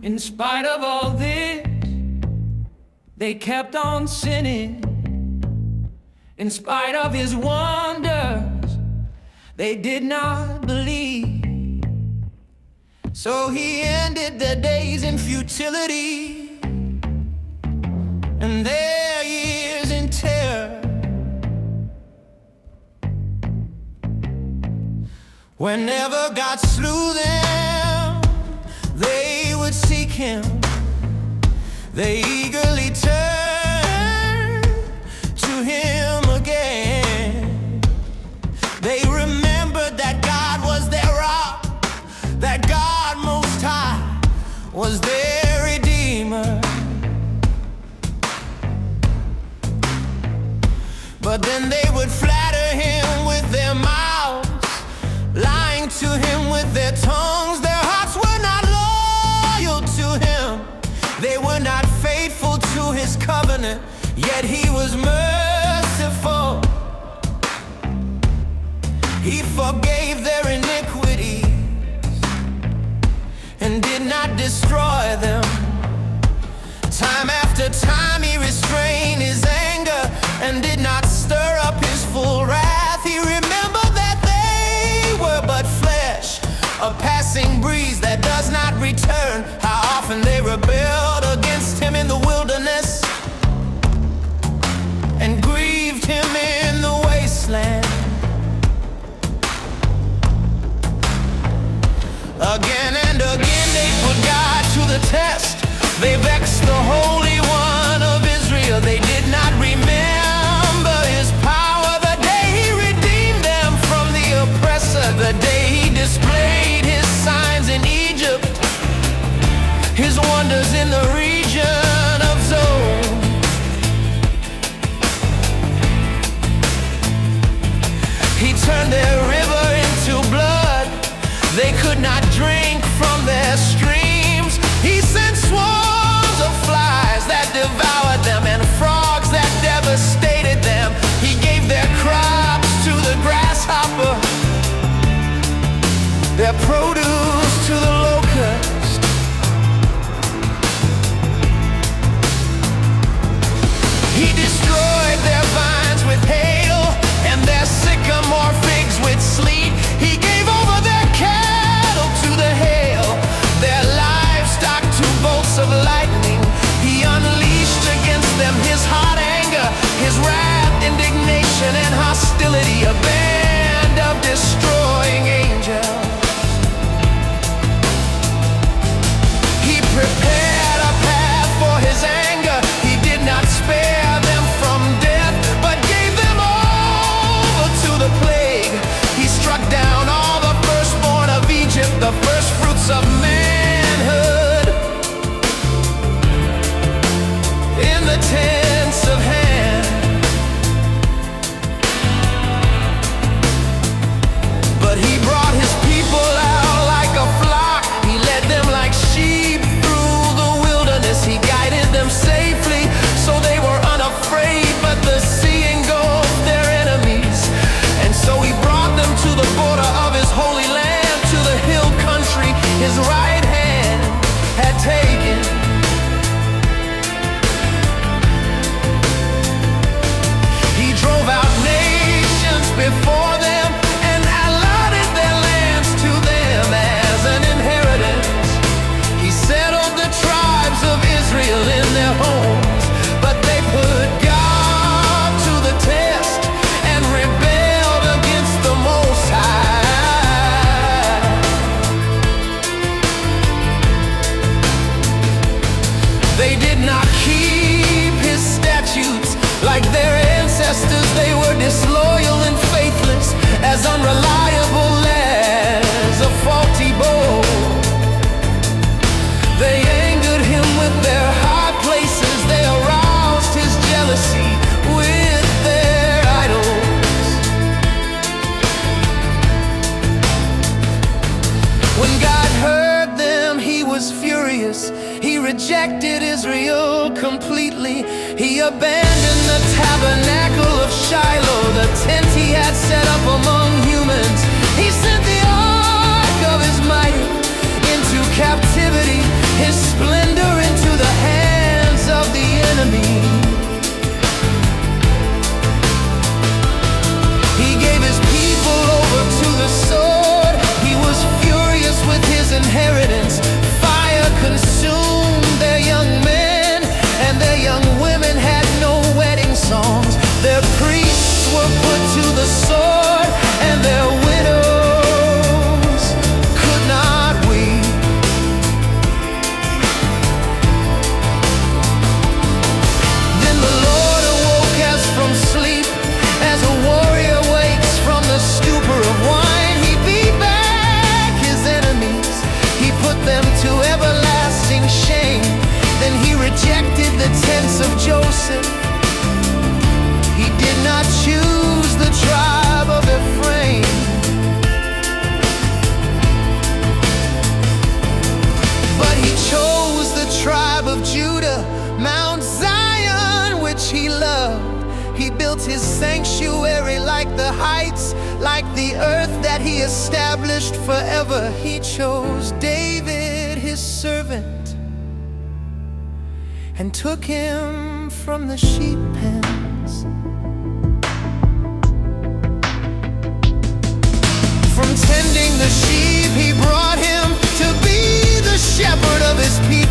In spite of all this, they kept on sinning. In spite of his wonders, they did not believe. So he ended their days in futility and their years in terror. Whenever God slew them, they would seek him. They eagerly turned to him again. They remembered that God was their rock, that God Most High was their Redeemer. But then they would flatter him with their mouths, lying to him with their tongues. Their hearts were not loyal to him. They were not faithful to his covenant, yet he was merciful. He forgave their iniquities and did not destroy them. Time after time he restrained his anger and did not stir up his full wrath. He remembered that they were but flesh, a passing breeze that does not return. How often they rebelled against him in the wilderness and grieved him in the wasteland. Again and again they put God to the test. They vexed the Holy One of Israel. They did not remember his power, the day he redeemed them from the oppressor, the day he displayed his signs in Egypt, his wonders in the region of Zone. He turned their river into blood. They could not drink from their streams. He sent swarms of flies that devoured them and frogs that devastated them. He gave their crops to the grasshopper, their produce to the locust. He destroyed their vines with hail and their sycamore figs with sleet. He gave over their cattle to the hail, their livestock to bolts of lightning. He unleashed against them his hot anger, his wrath, indignation, and hostility, a band of destroying angels. He prepared a path for his anger. He did not spare them from death, but gave them over to the plague. He struck down all the firstborn of Egypt, the first fruits of manhood, in the tents of Ham. But he brought his people out like a flock. He led them like sheep through the wilderness. He guided them safely, so they were unafraid. But the sea engulfed their enemies, and so he brought them to the border of his holy land, to the hill country his right hand had taken. He drove out nations before them and allotted their lands to them as an inheritance. He settled the tribes of Israel in their homes, but they put God to the test and rebelled against the Most High. They did not keep his statutes like their ancestors. They were disloyal and faithless, as unreliable as a faulty bow. They angered him with their high places. They aroused his jealousy with their idols. When God heard them, he was furious. He rejected Israel completely. He abandoned the tabernacle of Shiloh, the tent he had set up among humans. He sent the ark of his might into captivity. His not choose the tribe of Ephraim, but he chose the tribe of Judah, Mount Zion, which he loved. He built his sanctuary like the heights, like the earth that he established forever. He chose David, his servant, and took him from the sheep pens. From tending the sheep, he brought him to be the shepherd of his people.